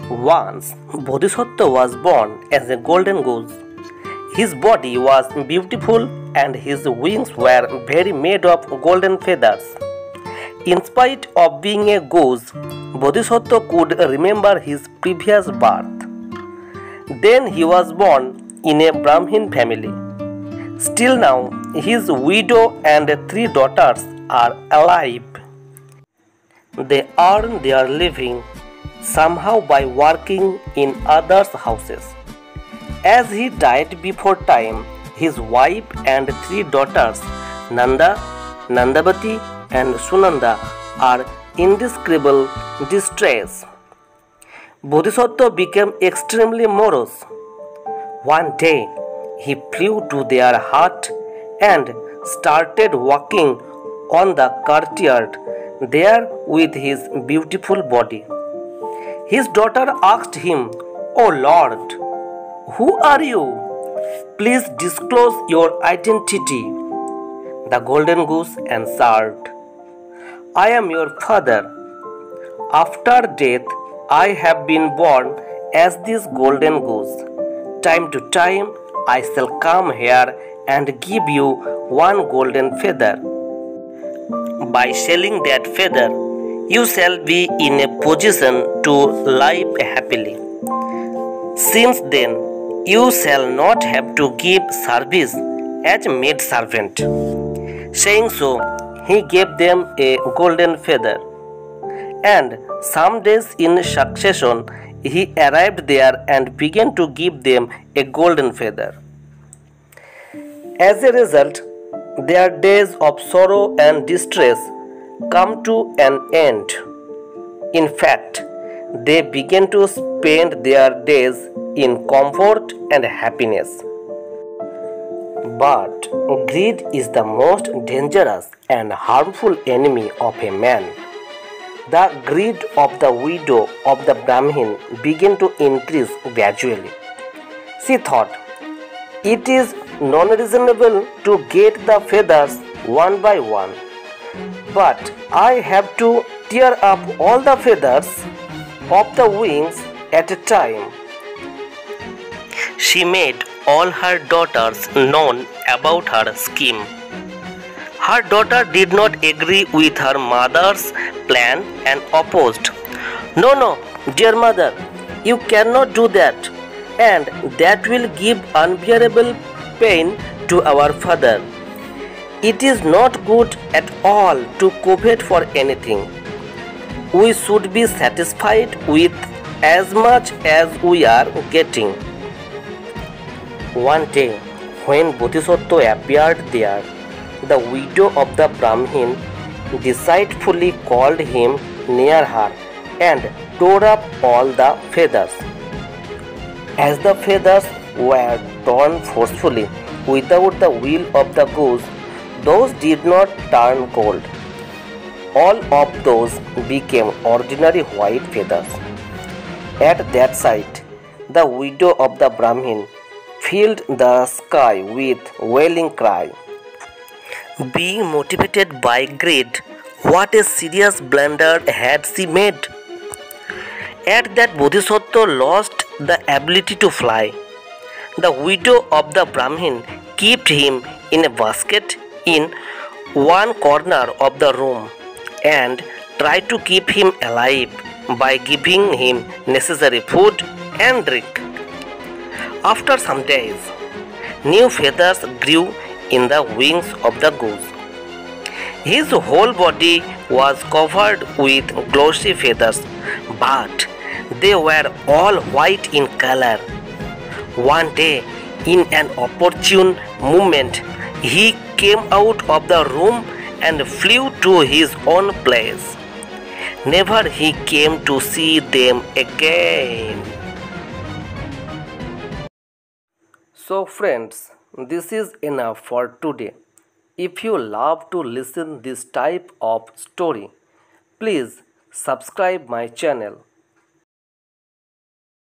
Once, Bodhisattva was born as a golden goose. His body was beautiful and his wings were very made of golden feathers. In spite of being a goose, Bodhisattva could remember his previous birth. Then he was born in a Brahmin family. Still now, his widow and 3 daughters are alive. They earn their living somehow by working in others' houses. As he died before time, his wife and 3 daughters, Nanda, Nandavati, and Sunanda, are in indescribable distress. Bodhisattva became extremely morose. One day, he flew to their hut and started walking on the courtyard there with his beautiful body. His daughter asked him, "Oh Lord, who are you? Please disclose your identity." The golden goose answered, "I am your father. After death, I have been born as this golden goose. Time to time, I shall come here and give you 1 golden feather. By selling that feather, you shall be in a position to live happily. Since then, you shall not have to give service as maid servant." Saying so, he gave them a golden feather. And some days in succession, he arrived there and began to give them a golden feather. As a result, their days of sorrow and distress come to an end. In fact, they began to spend their days in comfort and happiness. But greed is the most dangerous and harmful enemy of a man. The greed of the widow of the Brahmin began to increase gradually. She thought, "It is non-reasonable to get the feathers one by one, but I have to tear up all the feathers of the wings at a time." She made all her daughters known about her scheme. Her daughter did not agree with her mother's plan and opposed. No, dear mother, you cannot do that, and that will give unbearable pain to our father. It is not good at all to covet for anything. We should be satisfied with as much as we are getting. One day, when Bodhisattva appeared there, the widow of the Brahmin deceitfully called him near her and tore up all the feathers. As the feathers were torn forcefully without the will of the goose, those did not turn gold. All of those became ordinary white feathers. At that sight, the widow of the Brahmin filled the sky with wailing cry. Being motivated by greed, what a serious blunder had she made! At that, Bodhisattva lost the ability to fly. The widow of the Brahmin kept him in a basket in one corner of the room and tried to keep him alive by giving him necessary food and drink. After some days, new feathers grew in the wings of the goose. His whole body was covered with glossy feathers, but they were all white in color. One day, in an opportune moment, he came out of the room and flew to his own place. Never he came to see them again. So friends, this is enough for today. If you love to listen this type of story, please subscribe my channel.